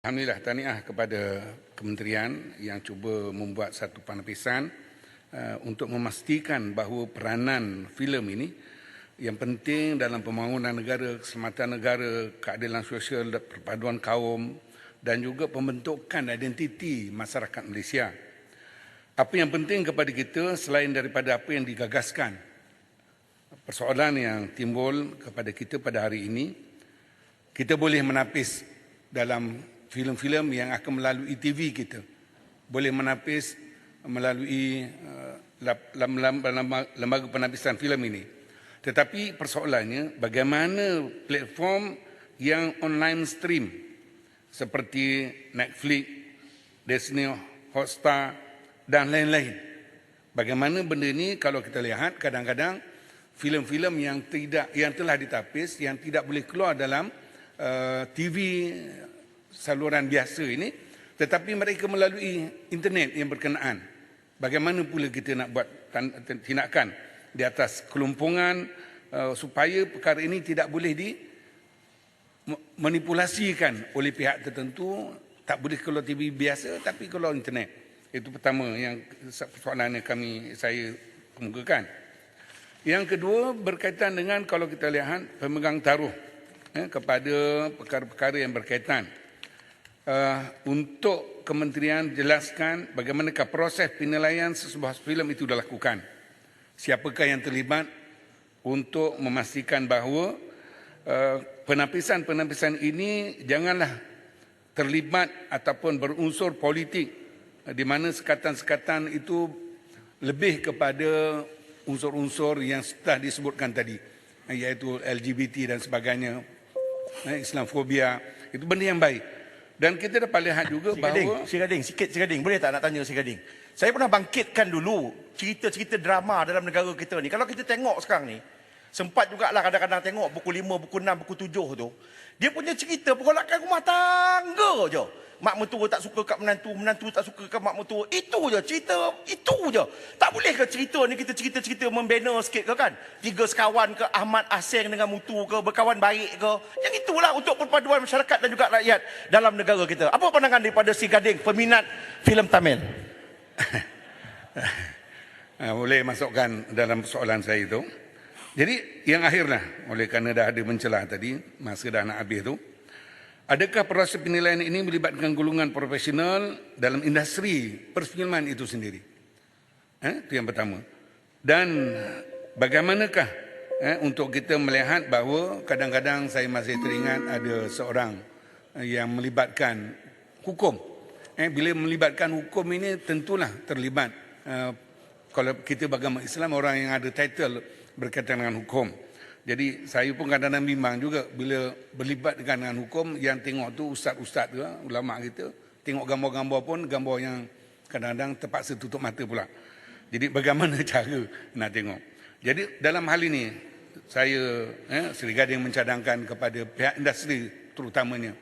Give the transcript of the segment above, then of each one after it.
Alhamdulillah, tahniah kepada kementerian yang cuba membuat satu penapisan untuk memastikan bahawa peranan filem ini yang penting dalam pembangunan negara, keselamatan negara, keadilan sosial, perpaduan kaum dan juga pembentukan identiti masyarakat Malaysia. Apa yang penting kepada kita selain daripada apa yang digagaskan, persoalan yang timbul kepada kita pada hari ini, kita boleh menapis dalam filem-filem yang akan melalui TV kita, boleh menapis melalui lembaga penapisan filem ini. Tetapi persoalannya bagaimana platform yang online stream seperti Netflix, Disney, Hotstar dan lain-lain. Bagaimana benda ini kalau kita lihat kadang-kadang filem-filem yang telah ditapis yang tidak boleh keluar dalam TV saluran biasa ini, tetapi mereka melalui internet yang berkenaan. Bagaimana pula kita nak buat tindakan di atas kelumpungan supaya perkara ini tidak boleh dimanipulasikan oleh pihak tertentu, tak boleh keluar TV biasa tapi keluar internet. Itu pertama yang persoalan yang saya kemukakan. Yang kedua berkaitan dengan kalau kita lihat pemegang taruh kepada perkara-perkara yang berkaitan. Untuk kementerian jelaskan bagaimanakah proses penilaian sesebuah filem itu dilakukan. Siapakah yang terlibat untuk memastikan bahawa penapisan-penapisan ini janganlah terlibat ataupun berunsur politik di mana sekatan-sekatan itu lebih kepada unsur-unsur yang sudah disebutkan tadi, iaitu LGBT dan sebagainya, Islamofobia, itu benda yang baik. Dan kita dapat lihat juga bahawa... Si Gading, boleh tak nak tanya Si Gading? Saya pernah bangkitkan dulu cerita-cerita drama dalam negara kita ni. Kalau kita tengok sekarang ni, sempat jugalah kadang-kadang tengok buku 5, buku 6, buku 7 tu. Dia punya cerita pergolakan rumah tangga je. Mak mertua tak suka kat menantu, menantu tak suka kat mak mertua. Itu je, cerita itu je. Tak boleh ke cerita ni kita cerita-cerita membina sikit ke kan? 3 sekawan ke, Ahmad Aseng dengan mutu ke, berkawan baik ke. Yang itulah untuk perpaduan masyarakat dan juga rakyat dalam negara kita. Apa pandangan daripada Si Gading, peminat filem Tamil? Boleh masukkan dalam soalan saya itu. Jadi yang akhirlah, oleh kerana dah ada mencelah tadi, masa dah nak habis tu. Adakah proses penilaian ini melibatkan golongan profesional dalam industri perfilman itu sendiri? Itu yang pertama. Dan bagaimanakah untuk kita melihat bahawa kadang-kadang saya masih teringat ada seorang yang melibatkan hukum. Bila melibatkan hukum ini tentulah terlibat. Kalau kita beragama Islam, orang yang ada title berkaitan dengan hukum. Jadi saya pun kadang-kadang bimbang juga bila berlibat dengan hukum yang tengok tu ustaz-ustaz tu, ulama kita, tengok gambar-gambar pun gambar yang kadang-kadang terpaksa tutup mata pula. Jadi bagaimana cara nak tengok. Jadi dalam hal ini saya Seri Gading mencadangkan kepada pihak industri terutamanya.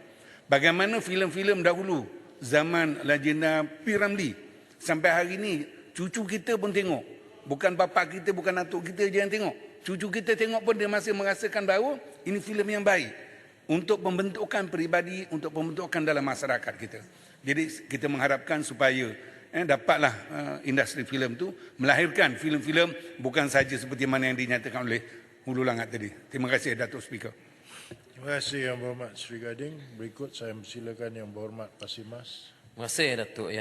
Bagaimana filem-filem dahulu zaman legenda P. Ramlee sampai hari ini cucu kita pun tengok. Bukan bapa kita, bukan atuk kita je yang tengok. Cucu kita tengok pun dia masih merasakan bahawa ini filem yang baik untuk pembentukan peribadi, untuk pembentukan dalam masyarakat kita. Jadi kita mengharapkan supaya dapatlah industri filem tu melahirkan filem-filem bukan saja seperti mana yang dinyatakan oleh Hulu Langat tadi. Terima kasih Datuk Speaker. Terima kasih Yang Berhormat Seri Gading. Berikut saya silakan Yang Berhormat Pasimas. Terima kasih Datuk Yan.